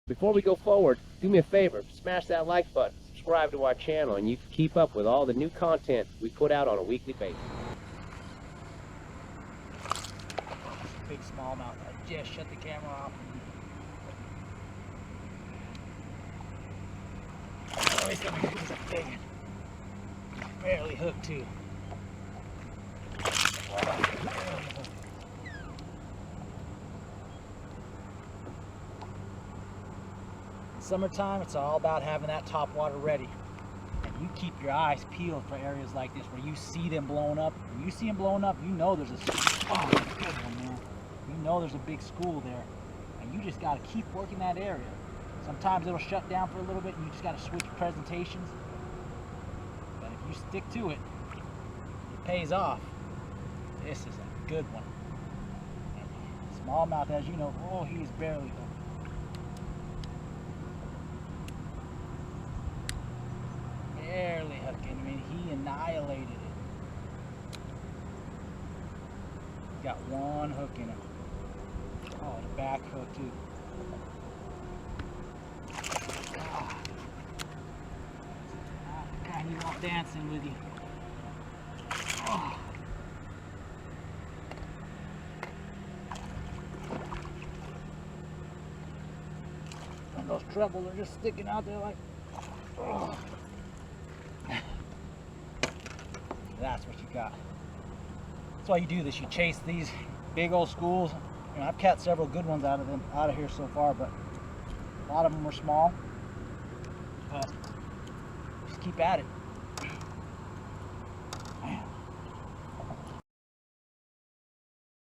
Before we go forward, do me a favor, smash that like button, subscribe to our channel, and you can keep up with all the new content we put out on a weekly basis. Big smallmouth. I just shut the camera off. Oh, he's a big one. Barely hooked too. Summertime, it's all about having that top water ready. And you keep your eyes peeled for areas like this where you see them blowing up. When you see them blowing up, you know there's a good one, man. You know there's a big school there. And you just got to keep working that area. Sometimes it'll shut down for a little bit and you just got to switch presentations. But if you stick to it, it pays off. This is a good one. And smallmouth, as you know, oh, he's barely hooked. Barely hooking. I mean, he annihilated it. He's got one hook in him. Oh, the back hook too. Oh. God, he's not dancing with you. Oh. And those trebles are just sticking out there like. Oh. That's what you got. That's why you do this. You chase these big old schools. You know, I've caught several good ones out of here so far, but a lot of them were small. But just keep at it.